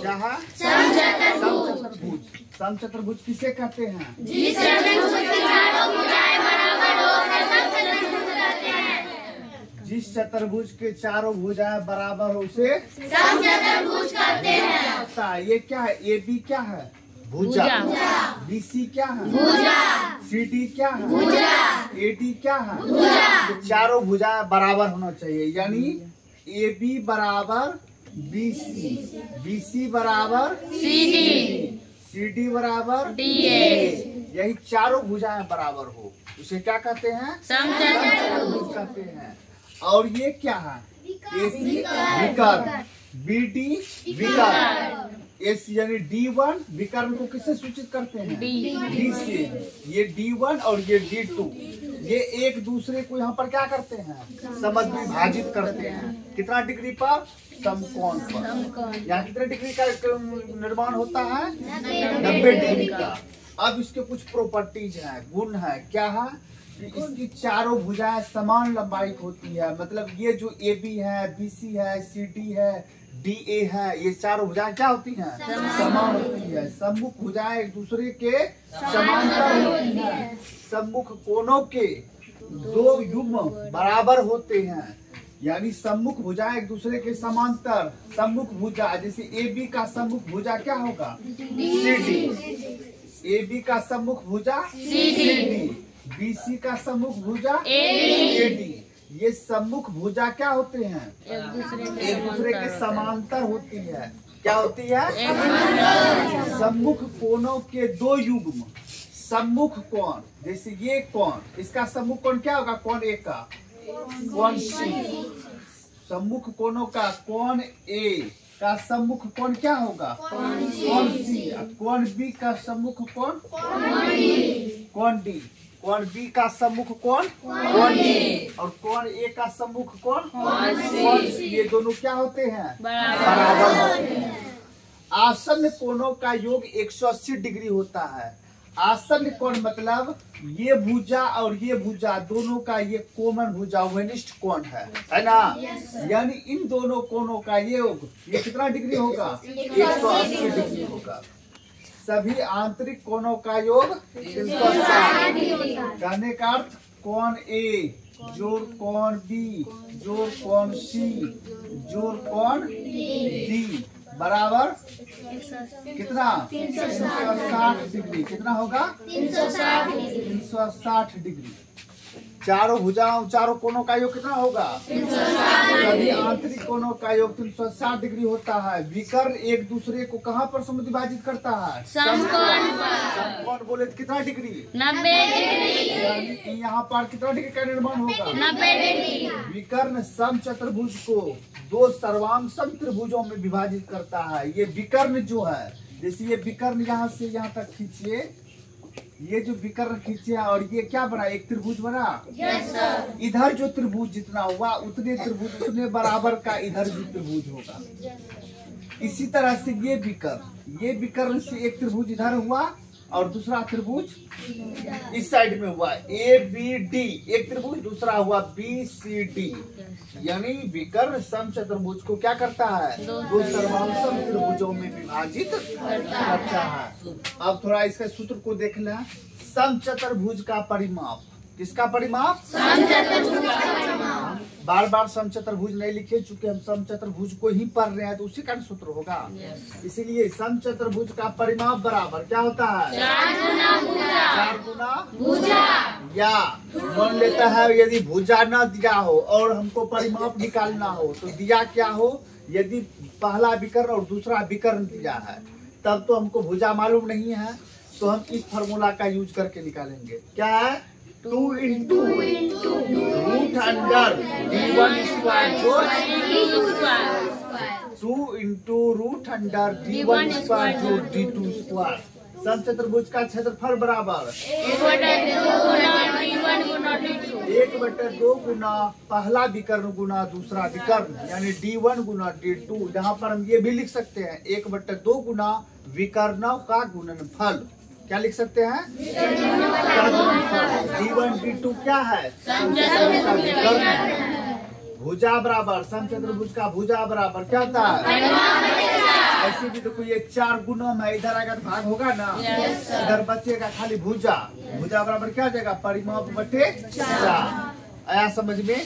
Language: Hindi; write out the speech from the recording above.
क्या है? समचतुर्भुज। समचतुर्भुज किसे कहते हैं? जिस चतुर्भुज की चारों भुजाएं बराबर हो उसे समचतुर्भुज कहते हैं। जिस चतुर्भुज के चारों भुजाएं बराबर हो उसे समचतुर्भुज कहते हैं। ये क्या है? ए बी क्या है? भुजा। बी सी क्या है? भुजा। सी डी क्या है? भुजा। ए डी क्या है? भुजा। तो चारों भुजाएं बराबर होना चाहिए, यानी ए बी बराबर बी सी, बी सी बराबर सी डी, सी डी बराबर डी ए। यही चारों भुजाएं बराबर हो उसे क्या कहते हैं? समचतुर्भुज कहते हैं। और ये क्या है? ए सी विकर्ण, बी डी विकर्ण, एस यानी D1 विकर्ण को किससे सूचित करते हैं? डी से। ये D1 और ये D2 ये एक दूसरे को यहाँ पर क्या करते हैं? समद्विभाजित करते हैं। कितना डिग्री पर? समकोण पर। यहाँ कितने डिग्री का निर्माण होता है? 90 डिग्री का। अब इसके कुछ प्रॉपर्टीज हैं, गुण है। क्या है? कि इसकी चारों भुजाएं समान लंबाई की होती है। मतलब ये जो ए बी है, बी सी है, सी डी है, डी ए है, ये चारों भुजाएं क्या होती हैं? समान होती है। सम्मुख भुजाएं एक दूसरे के समांतर होती हैं। सम्मुख कोणों के दो युग्म बराबर होते हैं, यानी सम्मुख भुजाएं एक दूसरे के समांतर। सम्मुख भुजा जैसे ए बी का सम्मुख भुजा क्या होगा? C D. ए बी का सम्मुख भुजा सी डी, बी सी का सम्मुख भुजा ए डी। ये सम्मुख भुजा क्या होते हैं? एक दूसरे के समांतर होती है। क्या होती है? सम्मुख कोणों के दो युग्म। सम्मुख कोण जैसे ये कोण, इसका सम्मुख कोण क्या होगा? कोण ए का कोण सी। सम्मुख कोणों का कोण ए का सम्मुख कोण क्या होगा? कोण सी। कोण बी का सम्मुख कोण कोण डी। कोण बी का सम्मुख कोण डी और कोण ए का सम्मुख कोण सी। ये दोनों क्या होते हैं? बराबर होते हैं। आसन्न कोणों का योग 180 डिग्री होता है। आसन्न कोण मतलब ये भुजा और ये भुजा दोनों का ये कॉमन भुजा वेनिष्ठ कोण है ना? यानी इन दोनों कोणों का योग ये कितना डिग्री होगा? 180 डिग्री होगा। सभी आंतरिक कोणों का योग 360। कहने का अर्थ कोण ए जोड़ कोण बी जोड़ कोण सी जोड़ कोण डी बराबर कितना? 360 डिग्री। कितना होगा? 360 डिग्री। चारों भुजाओं चारों कोणों का योग कितना होगा? सभी आंतरिक कोणों का योग 360 डिग्री होता है। विकर्ण एक दूसरे को कहाँ पर समद्विभाजित करता है? समकोण बोले तो कितना डिग्री? 90 डिग्री। यहाँ पर कितना डिग्री का निर्माण होगा? 90 डिग्री। विकर्ण समचतुर्भुज को दो सर्वांग समत्रिभुजों में विभाजित करता है। ये विकर्ण जो है, जैसे ये विकर्ण यहाँ से यहाँ तक खींचिए, ये जो विकर्ण खींचे और ये क्या बना? एक त्रिभुज बना। इधर जो त्रिभुज जितना हुआ उतने त्रिभुज उतने बराबर का इधर भी त्रिभुज होगा। इसी तरह से ये विकर्ण से एक त्रिभुज इधर हुआ और दूसरा त्रिभुज इस साइड में हुआ। ए बी डी एक त्रिभुज, दूसरा हुआ बी सी डी। यानी विकर्ण समचतुर्भुज को क्या करता है? दो सर्वांग समत्रिभुजों में विभाजित करता है। अब थोड़ा इसका सूत्र को देख लें। समचतुर्भुज का परिमाप। किसका परिमाप? समचतुर्भुज का परिमाप। बार बार समचतुर्भुज नहीं लिखे, चूंकि हम समचतुर्भुज को ही पढ़ रहे हैं तो उसी का सूत्र होगा। इसीलिए समचतुर्भुज का परिमाप बराबर क्या होता है? 4 गुना भुजा। या मान लेता है यदि भुजा न दिया हो और हमको परिमाप निकालना हो तो दिया क्या हो? यदि पहला विकर्ण और दूसरा विकर्ण दिया है तब तो हमको भुजा मालूम नहीं है, तो हम इस फॉर्मूला का यूज करके निकालेंगे। क्या है? 2 into root under D1 square जोड़ 2 into root under D1 square जोड़ D2 स्क्वायर। समचतुर्भुज का क्षेत्रफल बराबर 1/2 गुना पहला विकर्ण गुना दूसरा विकर्ण, यानी D1 गुना D2। यहाँ पर हम ये भी लिख सकते हैं 1/2 गुना विकर्णों का गुणनफल। क्या लिख सकते हैं? D1 D2 क्या है? भुजा बराबर समचतुर्भुज का भुजा बराबर क्या होता है? ऐसे भी देखो ये 4 गुणों में इधर आएगा तो भाग होगा ना। इधर बचेगा खाली भुजा। भुजा बराबर क्या हो जाएगा? परिमाप बटे 4। आया समझ में?